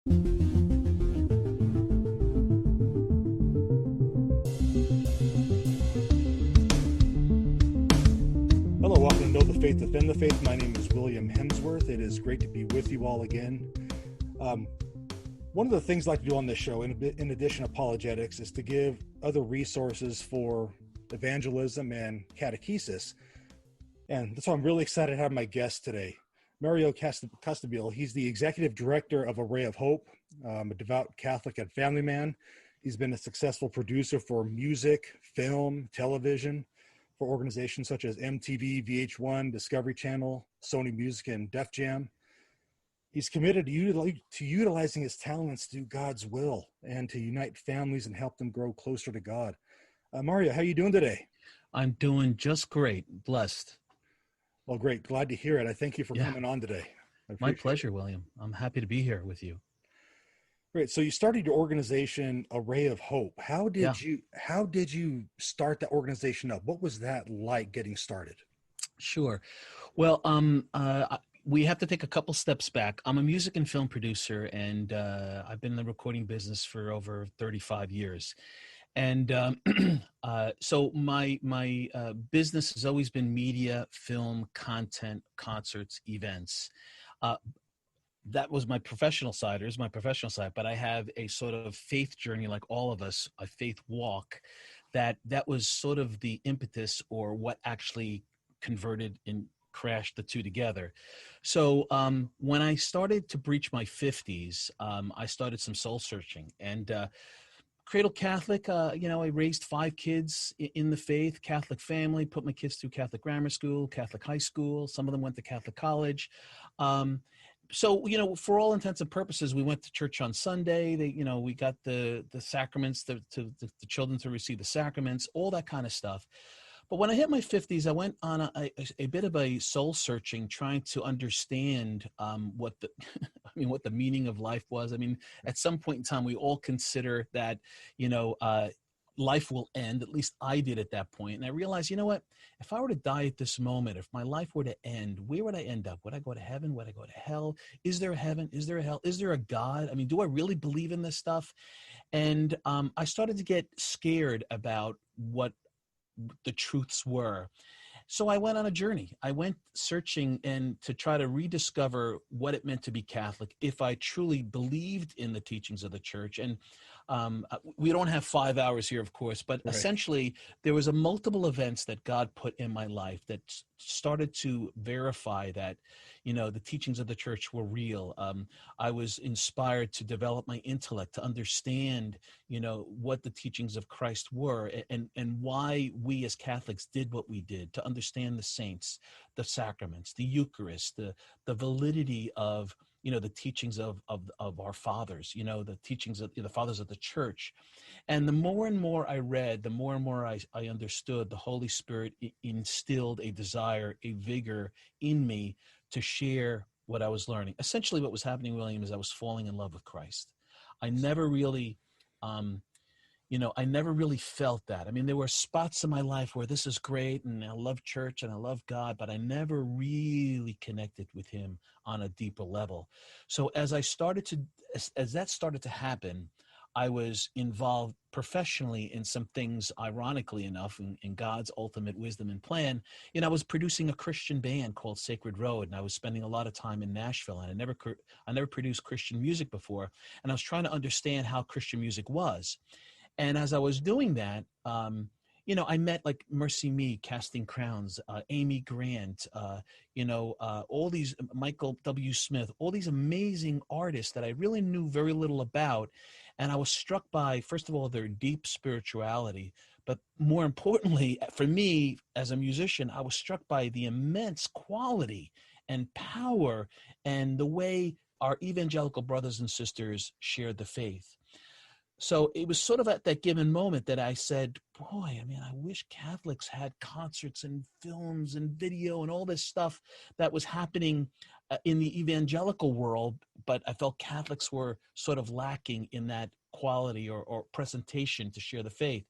Hello, welcome to Know the Faith, Defend the Faith. My name is William Hemsworth. It is great to be with you all again. One of the things I like to do on this show, in addition to apologetics, is to give other resources for evangelism and catechesis. And that's why I'm really excited to have my guest today, Mario Costabile. He's the executive director of A Ray of Hope, a devout Catholic and family man. He's been a successful producer for music, film, television, for organizations such as MTV, VH1, Discovery Channel, Sony Music, and Def Jam. He's committed to utilizing his talents to do God's will and to unite families and help them grow closer to God. Mario, how are you doing today? I'm doing just great. Blessed. Well, great. Glad to hear it. I thank you for coming on today. My pleasure, William. I'm happy to be here with you. Great. So you started your organization, A Ray of Hope. How did you start that organization up? What was that like getting started? Sure. Well, we have to take a couple steps back. I'm a music and film producer, and I've been in the recording business for over 35 years. And so my business has always been media, film, content, concerts, events. That was my professional side, or is my professional side, but I have a sort of faith journey, like all of us, a faith walk, that was sort of the impetus, or what actually converted and crashed the two together. So when I started to breach my 50s, I started some soul searching, and cradle Catholic, I raised 5 kids in the faith, Catholic family, put my kids through Catholic grammar school, Catholic high school. Some of them went to Catholic college. So, for all intents and purposes, we went to church on Sunday. We got the sacraments, the children to receive the sacraments, all that kind of stuff. But when I hit my 50s, I went on a bit of a soul searching, trying to understand what the meaning of life was. I mean, at some point in time, we all consider that, life will end. At least I did at that point. And I realized, you know what, if I were to die at this moment, if my life were to end, where would I end up? Would I go to heaven? Would I go to hell? Is there a heaven? Is there a hell? Is there a God? I mean, do I really believe in this stuff? And I started to get scared about what the truths were. So I went on a journey. I went searching and to try to rediscover what it meant to be Catholic, if I truly believed in the teachings of the church. And we don't have 5 hours here, of course, but right. Essentially there was a multiple events that God put in my life that started to verify that, the teachings of the church were real. I was inspired to develop my intellect, to understand, what the teachings of Christ were, and why we as Catholics did what we did, to understand the saints, the sacraments, the Eucharist, the validity of, the teachings of our fathers, the teachings of the fathers of the church. And the more and more I read, the more and more I understood, the Holy Spirit instilled a desire, a vigor in me to share what I was learning. Essentially what was happening, William, is I was falling in love with Christ. I never really, I never really felt that. I mean, there were spots in my life where this is great and I love church and I love God, but I never really connected with him on a deeper level. So as that started to happen, I was involved professionally in some things, ironically enough, in God's ultimate wisdom and plan. I was producing a Christian band called Sacred Road, and I was spending a lot of time in Nashville, and I never produced Christian music before, and I was trying to understand how Christian music was. And as I was doing that, I met like Mercy Me, Casting Crowns, Amy Grant, all these, Michael W. Smith, all these amazing artists that I really knew very little about. And I was struck by, first of all, their deep spirituality. But more importantly, for me as a musician, I was struck by the immense quality and power and the way our evangelical brothers and sisters shared the faith. So it was sort of at that given moment that I said, boy, I wish Catholics had concerts and films and video and all this stuff that was happening in the evangelical world, but I felt Catholics were sort of lacking in that quality or presentation to share the faith.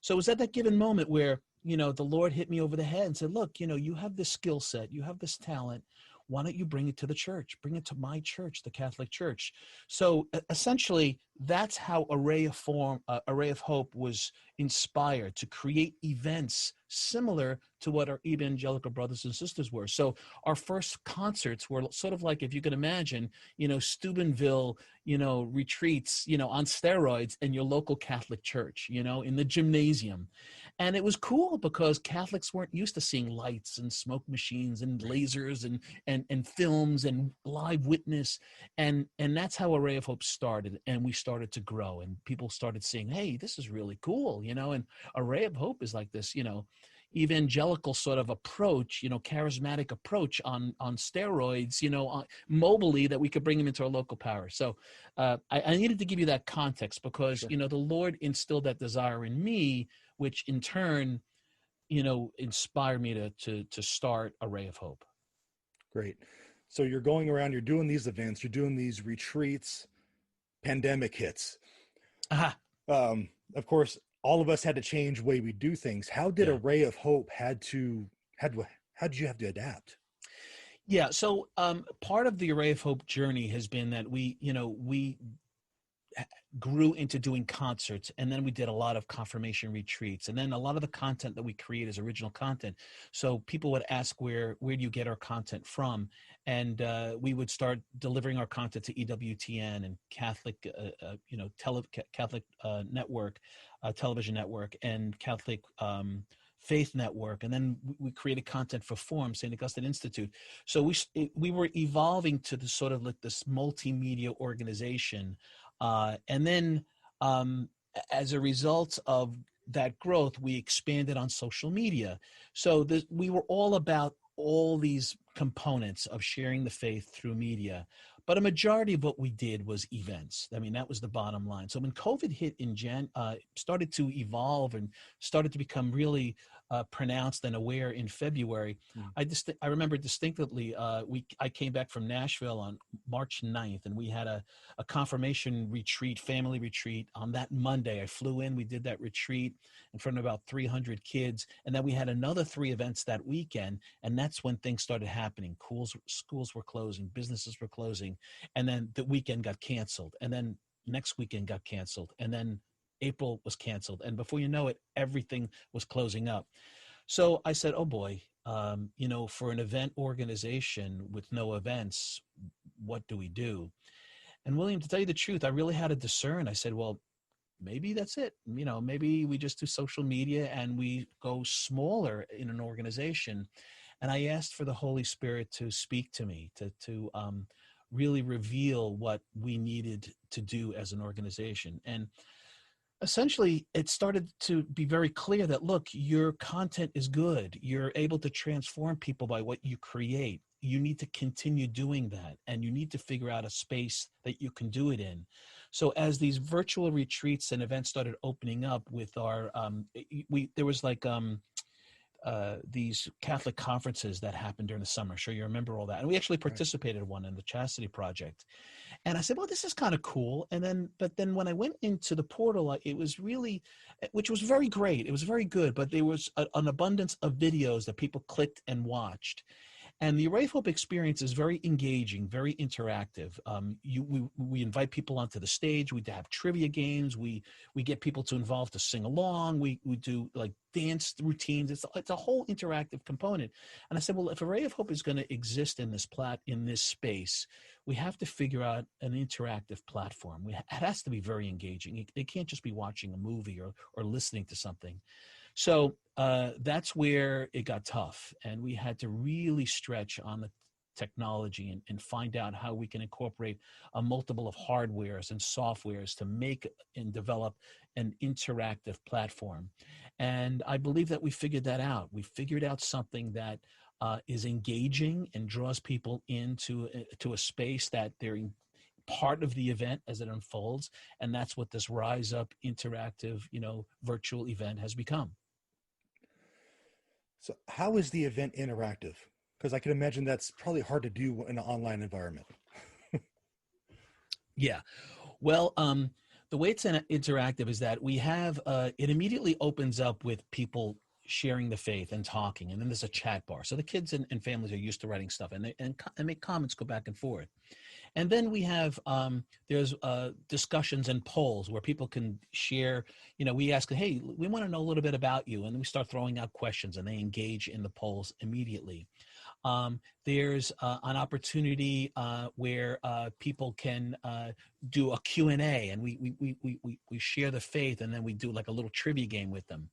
So it was at that given moment where, the Lord hit me over the head and said, look, you have this skill set, you have this talent. why don't you bring it to the church? Bring it to my church, the Catholic Church. So essentially, that's how Array of Hope was inspired to create events similar to what our evangelical brothers and sisters were. So our first concerts were sort of like, if you can imagine, Steubenville, retreats, on steroids in your local Catholic church, in the gymnasium. And it was cool because Catholics weren't used to seeing lights and smoke machines and lasers and films and live witness. And that's how Array of Hope started. And we started to grow, and people started saying, hey, this is really cool, and Array of Hope is like this, evangelical sort of approach, charismatic approach on steroids, mobily, that we could bring them into our local parish. So I needed to give you that context because, Sure. the Lord instilled that desire in me, which in turn, inspired me to start Array of Hope. Great. So you're going around, you're doing these events, you're doing these retreats, pandemic hits. Aha. Of course, all of us had to change the way we do things. How did Yeah. Array of Hope how did you have to adapt? Yeah. So part of the Array of Hope journey has been that we grew into doing concerts, and then we did a lot of confirmation retreats, and then a lot of the content that we create is original content. So people would ask, where do you get our content from? And we would start delivering our content to EWTN and Catholic Catholic network, television network, and Catholic Faith Network, and then we created content for Forum, St. Augustine Institute. So we were evolving to the sort of like this multimedia organization. And then as a result of that growth, we expanded on social media. So we were all about all these components of sharing the faith through media. But a majority of what we did was events. I mean, that was the bottom line. So when COVID hit started to evolve and started to become really pronounced and aware in February, I remember distinctly, I came back from Nashville on March 9th, and we had a confirmation retreat, family retreat on that Monday. I flew in, we did that retreat in front of about 300 kids. And then we had another 3 events that weekend. And that's when things started happening. Schools were closing, businesses were closing. And then the weekend got canceled. And then next weekend got canceled. And then April was canceled. And before you know it, everything was closing up. So I said, oh boy, for an event organization with no events, what do we do? And William, to tell you the truth, I really had to discern. I said, well, maybe that's it. Maybe we just do social media and we go smaller in an organization. And I asked for the Holy Spirit to speak to me, to really reveal what we needed to do as an organization. And essentially, it started to be very clear that, look, your content is good. You're able to transform people by what you create. You need to continue doing that, and you need to figure out a space that you can do it in. So as these virtual retreats and events started opening up with our, there was like these Catholic conferences that happened during the summer. I'm sure you remember all that. And we actually participated in one in the Chastity Project. And I said, well, this is kind of cool. But then when I went into the portal, it was really, which was very great. It was very good, but there was an abundance of videos that people clicked and watched. And the Array of Hope experience is very engaging, very interactive. We invite people onto the stage. We have trivia games. We get people to involve to sing along. We do like dance routines. It's a whole interactive component. And I said, well, if Array of Hope is going to exist in this space, we have to figure out an interactive platform. It has to be very engaging. They can't just be watching a movie or listening to something. So that's where it got tough, and we had to really stretch on the technology and find out how we can incorporate a multiple of hardwares and softwares to make and develop an interactive platform. And I believe that we figured that out. We figured out something that is engaging and draws people into to a space that they're part of the event as it unfolds. And that's what this Rise Up interactive, virtual event has become. So how is the event interactive? Because I can imagine that's probably hard to do in an online environment. Yeah. Well, the way it's interactive is that we have, it immediately opens up with people sharing the faith and talking, and then there's a chat bar. So the kids and families are used to writing stuff, and and make comments, go back and forth. And then we have there's discussions and polls where people can share. You know, we ask, hey, we want to know a little bit about you, and then we start throwing out questions, and they engage in the polls immediately. There's an opportunity where people can do a Q&A, and we share the faith, and then we do like a little trivia game with them.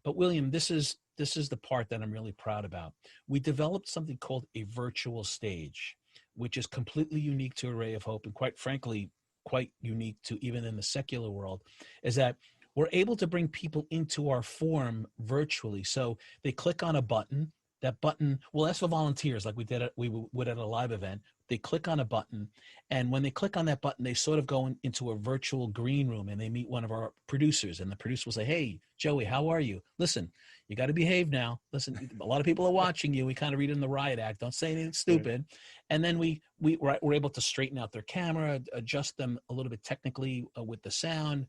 But William, this is the part that I'm really proud about. We developed something called a virtual stage, which is completely unique to Array of Hope, and quite frankly, quite unique to even in the secular world, is that we're able to bring people into our forum virtually. So they click on a button. That button, we'll ask for volunteers like we would at a live event. They click on a button, and when they click on that button, they sort of go into a virtual green room, and they meet one of our producers, and the producer will say, hey, Joey, how are you? Listen, you got to behave now. Listen, a lot of people are watching you. We kind of read in the riot act. Don't say anything stupid. Right. And then we're able to straighten out their camera, adjust them a little bit technically with the sound.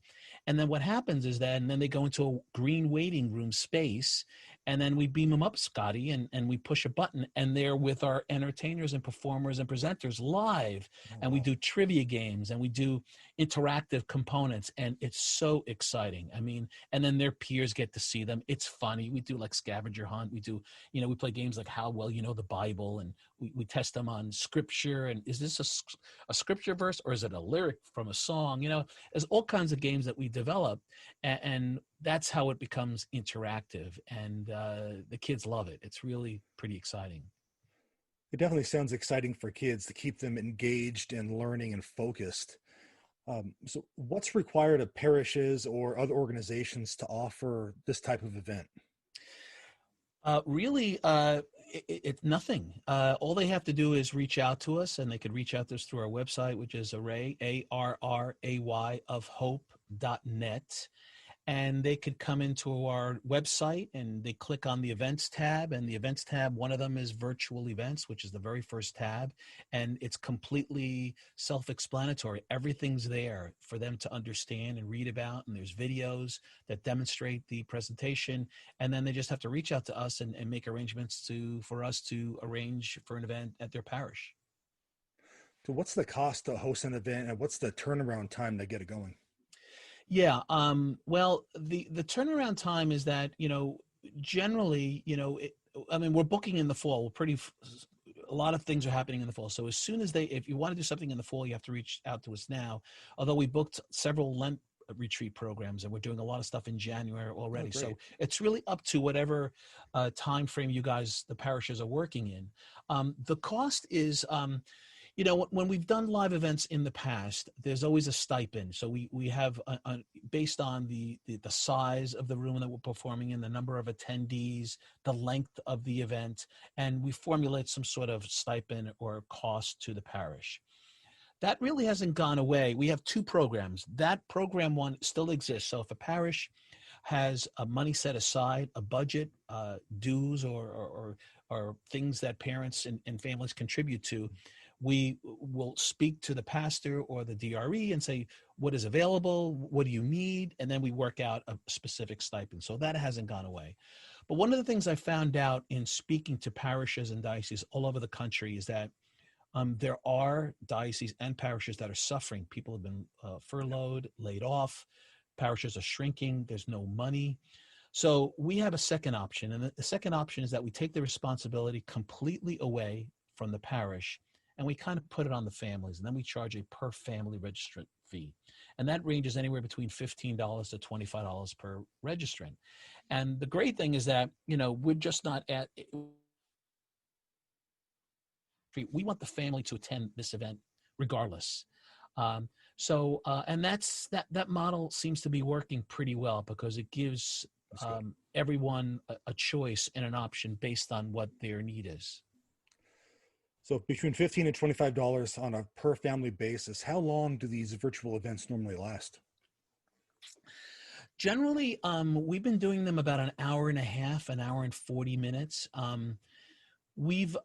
And then what happens is that, and then they go into a green waiting room space, and then we beam them up, Scotty, and we push a button, and they're with our entertainers and performers and presenters live. Oh, and we do trivia games, and we do interactive components, and it's so exciting. I mean, and then their peers get to see them. It's funny. We do like scavenger hunt. We do, we play games like how well you know the Bible, and we test them on scripture. And is this a scripture verse, or is it a lyric from a song? There's all kinds of games that we develop, and that's how it becomes interactive, and the kids love it. It's really pretty exciting. It definitely sounds exciting for kids to keep them engaged and learning and focused. So what's required of parishes or other organizations to offer this type of event? Really, it's nothing. All they have to do is reach out to us, and they could reach out to us through our website, which is Array, ARRAY of hope.net. And they could come into our website, and they click on the events tab, and the events tab, one of them is virtual events, which is the very first tab. And it's completely self-explanatory. Everything's there for them to understand and read about. And there's videos that demonstrate the presentation. And then they just have to reach out to us and make arrangements for us to arrange for an event at their parish. So what's the cost to host an event, and what's the turnaround time to get it going? Yeah. Well, the turnaround time is that, generally, we're booking in the fall. A lot of things are happening in the fall. So as soon as if you want to do something in the fall, you have to reach out to us now. Although we booked several Lent retreat programs, and we're doing a lot of stuff in January already. So it's really up to whatever time frame you guys, the parishes, are working in. The cost is, when we've done live events in the past, there's always a stipend. So we have, based on the size of the room that we're performing in, the number of attendees, the length of the event, and we formulate some sort of stipend or cost to the parish. That really hasn't gone away. We have two programs. That program one still exists. So if a parish has a money set aside, a budget, dues or things that parents and families contribute to, we will speak to the pastor or the DRE and say, what is available? What do you need? And then we work out a specific stipend. So that hasn't gone away. But one of the things I found out in speaking to parishes and dioceses all over the country is that there are dioceses and parishes that are suffering. People have been furloughed, laid off. Parishes are shrinking. There's no money. So we have a second option. And the second option is that we take the responsibility completely away from the parish, and we kind of put it on the families. And then we charge a per family registrant fee. And that ranges anywhere between $15 to $25 per registrant. And the great thing is that, we're just not at... We want the family to attend this event regardless. And that model seems to be working pretty well, because it gives everyone a choice and an option based on what their need is. So between $15 and $25 on a per family basis, how long do these virtual events normally last? Generally, we've been doing them about an hour and a half, an hour and 40 minutes. we've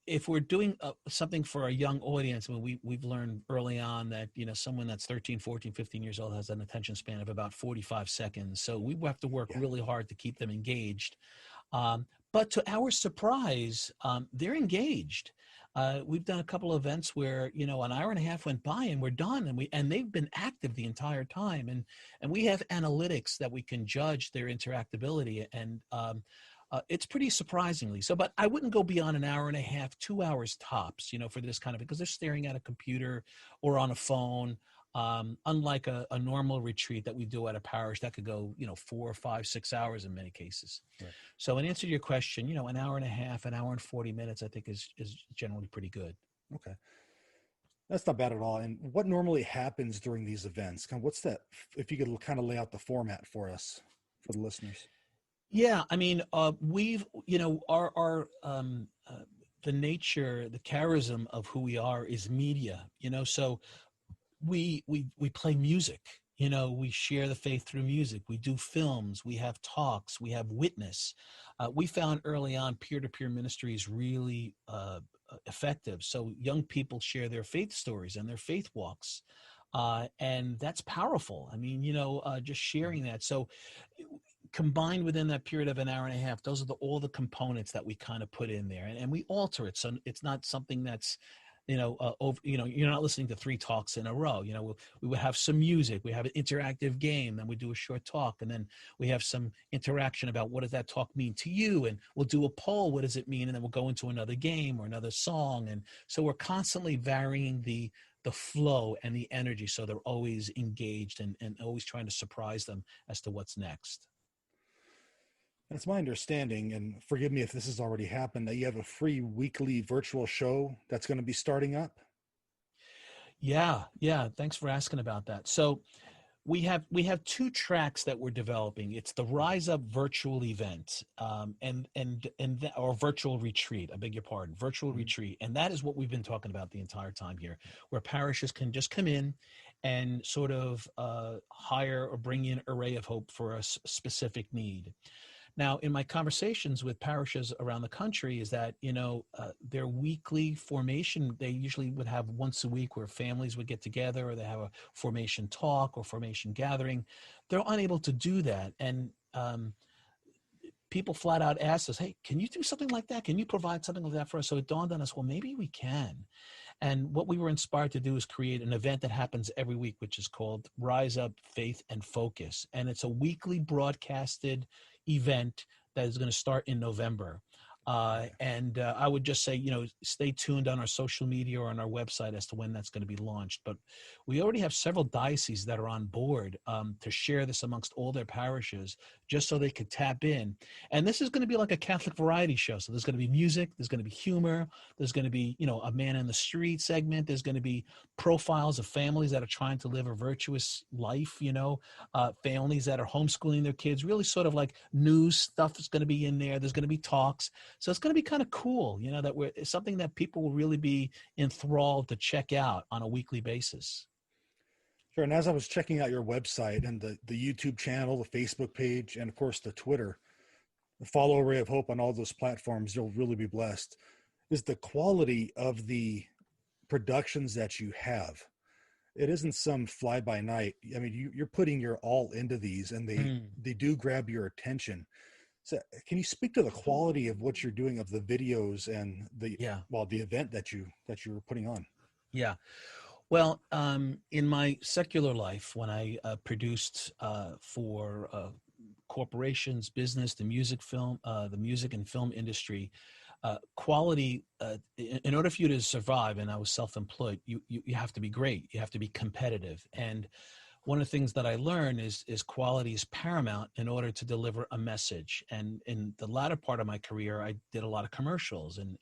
if we're doing something for a young audience, I mean, we've learned early on that someone that's 13, 14, 15 years old has an attention span of about 45 seconds, so we have to work Yeah. really hard to keep them engaged. But to our surprise, they're engaged. We've done a couple of events where an hour and a half went by and we're done, and they've been active the entire time, and we have analytics that we can judge their interactability, and it's pretty surprisingly so. But I wouldn't go beyond an hour and a half, 2 hours tops, for this kind of, because they're staring at a computer or on a phone. Unlike a normal retreat that we do at a parish that could go 4, 5, 6 hours in many cases. Right. So in answer to your question, an hour and a half, an hour and 40 minutes, I think is generally pretty good. Okay. That's not bad at all. And what normally happens during these events? Kind of what's that? If you could kind of lay out the format for us, for the listeners. Yeah, I mean, we've our the nature, the charism of who we are is media. So we play music. We share the faith through music. We do films. We have talks. We have witness. We found early on peer-to-peer ministry is really effective. So young people share their faith stories and their faith walks, and that's powerful. I mean, just sharing that. So combined within that period of an hour and a half, those are all the components that we kind of put in there, and we alter it. So it's not something that's you're not listening to 3 talks in a row. We would have some music, we have an interactive game, then we do a short talk, and then we have some interaction about what does that talk mean to you, and we'll do a poll, what does it mean, and then we'll go into another game or another song. And so we're constantly varying the flow and the energy, so they're always engaged and always trying to surprise them as to what's next. That's my understanding, and forgive me if this has already happened, that you have a free weekly virtual show that's going to be starting up. Yeah. Thanks for asking about that. So we have 2 tracks that we're developing. It's the Rise Up virtual event, or virtual retreat. I beg your pardon, virtual retreat, and that is what we've been talking about the entire time here, where parishes can just come in and sort of hire or bring in Array of Hope for a specific need. Now, in my conversations with parishes around the country is that, their weekly formation, they usually would have once a week where families would get together, or they have a formation talk or formation gathering. They're unable to do that. And people flat out asked us, hey, can you do something like that? Can you provide something like that for us? So it dawned on us, well, maybe we can. And what we were inspired to do is create an event that happens every week, which is called Rise Up, Faith, and Focus. And it's a weekly broadcasted event that is going to start in November. And I would just say, stay tuned on our social media or on our website as to when that's going to be launched. But we already have several dioceses that are on board to share this amongst all their parishes, just so they could tap in. And this is going to be like a Catholic variety show. So there's going to be music, there's going to be humor, there's going to be, a man in the street segment. There's going to be profiles of families that are trying to live a virtuous life, families that are homeschooling their kids, really sort of like news stuff is going to be in there. There's going to be talks. So it's going to be kind of cool, that it's something that people will really be enthralled to check out on a weekly basis. Sure. And as I was checking out your website and the YouTube channel, the Facebook page, and of course the Twitter, follow Ray of Hope on all those platforms, you'll really be blessed, is the quality of the productions that you have. It isn't some fly by night. I mean, you're putting your all into these, and they do grab your attention. So can you speak to the quality of what you're doing, of the videos and the event that you were putting on? Yeah. Well, in my secular life, when I produced for corporations, business, the music and film industry, quality, in order for you to survive, and I was self-employed, you have to be great. You have to be competitive. And one of the things that I learned is quality is paramount in order to deliver a message. And in the latter part of my career, I did a lot of commercials, and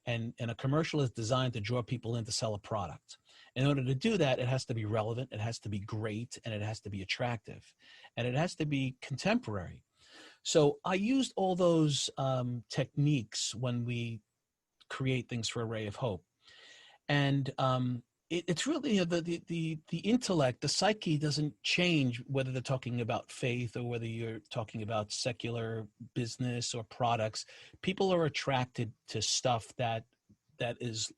a commercial is designed to draw people in to sell a product. In order to do that, it has to be relevant, it has to be great, and it has to be attractive, and it has to be contemporary. So I used all those techniques when we create things for Array of Hope. And it's really the intellect, the psyche doesn't change whether they're talking about faith or whether you're talking about secular business or products. People are attracted to stuff that is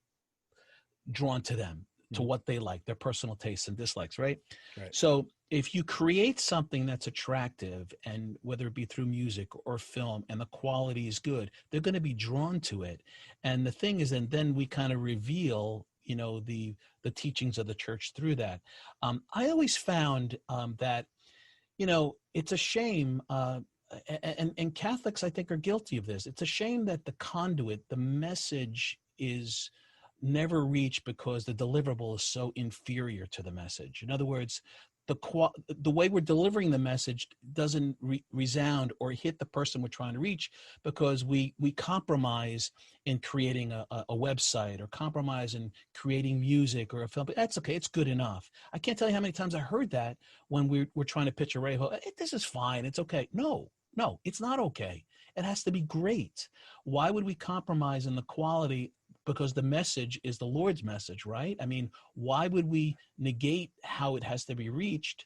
drawn to them, to Mhm. what they like, their personal tastes and dislikes, right? Right. So if you create something that's attractive, and whether it be through music or film, and the quality is good, they're going to be drawn to it. And the thing is, and then we kind of reveal, the teachings of the church through that. I always found that, it's a shame. And Catholics, I think, are guilty of this. It's a shame that the conduit, the message, is never reached because the deliverable is so inferior to the message. In other words, the way we're delivering the message doesn't resound or hit the person we're trying to reach, because we compromise in creating a website, or compromise in creating music or a film. But that's okay. It's good enough. I can't tell you how many times I heard that when we're trying to pitch a radio. This is fine. It's okay. No, it's not okay. It has to be great. Why would we compromise in the quality? Because the message is the Lord's message, right? I mean, why would we negate how it has to be reached?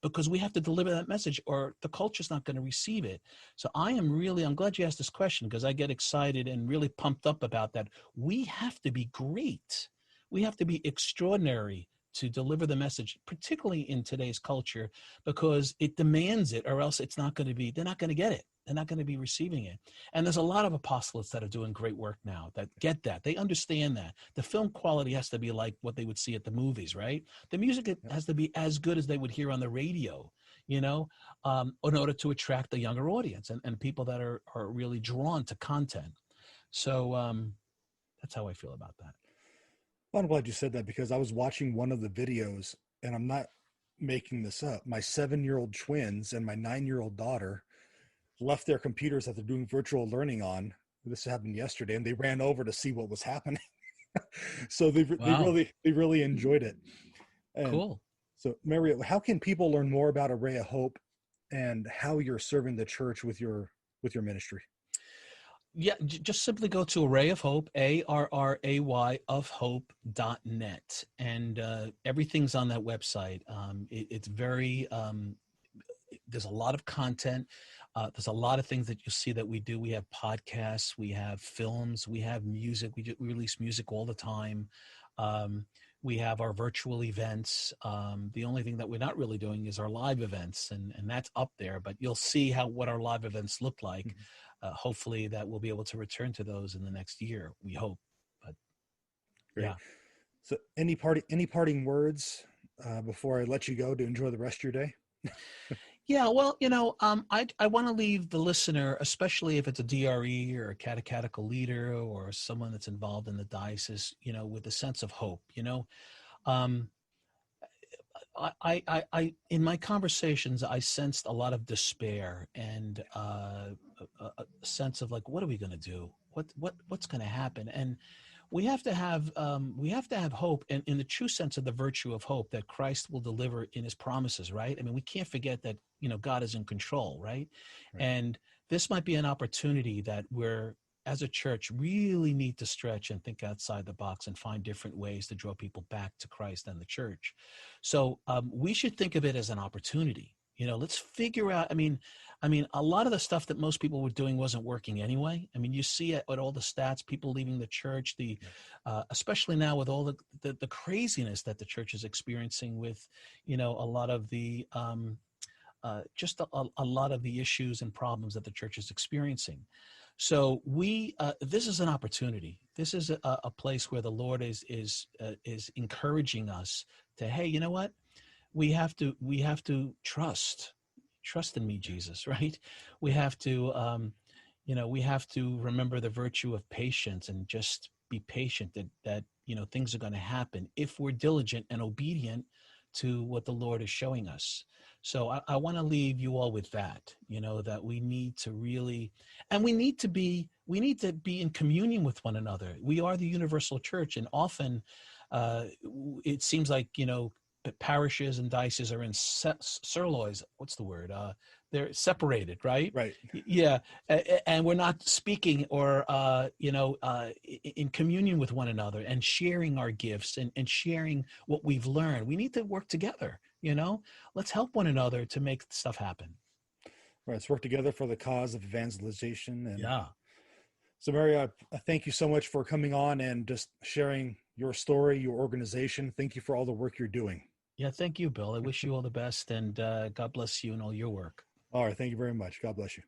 Because we have to deliver that message, or the culture's not going to receive it. So I'm glad you asked this question, because I get excited and really pumped up about that. We have to be great. We have to be extraordinary to deliver the message, particularly in today's culture, because it demands it, or else they're not going to get it. They're not going to be receiving it. And there's a lot of apostolates that are doing great work now that get that. They understand that. The film quality has to be like what they would see at the movies, right? The music has to be as good as they would hear on the radio, in order to attract the younger audience, and people that are really drawn to content. So that's how I feel about that. Well, I'm glad you said that, because I was watching one of the videos, and I'm not making this up. My 7-year-old twins and my 9-year-old daughter left their computers that they're doing virtual learning on. This happened yesterday, and they ran over to see what was happening. So Wow. they really enjoyed it. And Cool. so, Mario, how can people learn more about Array of Hope and how you're serving the church with your ministry? Yeah, just simply go to Array of Hope, ARRAY of hope.net. And everything's on that website. It's very, there's a lot of content. There's a lot of things that you'll see that we do. We have podcasts, we have films, we have music. We release music all the time. We have our virtual events. The only thing that we're not really doing is our live events, and that's up there. But you'll see what our live events look like. Mm-hmm. Hopefully that we'll be able to return to those in the next year. We hope. But Great. yeah. So, any parting words before I let you go to enjoy the rest of your day? Yeah, well, I want to leave the listener, especially if it's a DRE or a catechetical leader or someone that's involved in the diocese, with a sense of hope. Um, in my conversations, I sensed a lot of despair and a sense of like, what are we going to do? What's going to happen? And we have to have hope, and in the true sense of the virtue of hope that Christ will deliver in his promises, right? I mean, we can't forget that, God is in control, right? Right. And this might be an opportunity that we're, as a church, really need to stretch and think outside the box and find different ways to draw people back to Christ and the church. So we should think of it as an opportunity. Let's figure out. I mean, a lot of the stuff that most people were doing wasn't working anyway. I mean, you see it with all the stats, people leaving the church, especially now with all the craziness that the church is experiencing with, a lot of the just a lot of the issues and problems that the church is experiencing. So this is an opportunity. This is a place where the Lord is encouraging us to, hey, you know what? We have to trust in me, Jesus, right? We have to, we have to remember the virtue of patience and just be patient that things are going to happen if we're diligent and obedient to what the Lord is showing us. So I want to leave you all with that, that we need to really, and we need to be in communion with one another. We are the universal church, and often it seems like, parishes and dioceses are in sirloins. What's the word? They're separated, right? Right. Yeah, and we're not speaking or in communion with one another and sharing our gifts and sharing what we've learned. We need to work together. Let's help one another to make stuff happen. Right. Let's work together for the cause of evangelization. And Yeah. so, Mary, I thank you so much for coming on and just sharing your story, your organization. Thank you for all the work you're doing. Yeah. Thank you, Bill. I wish you all the best, and God bless you and all your work. All right. Thank you very much. God bless you.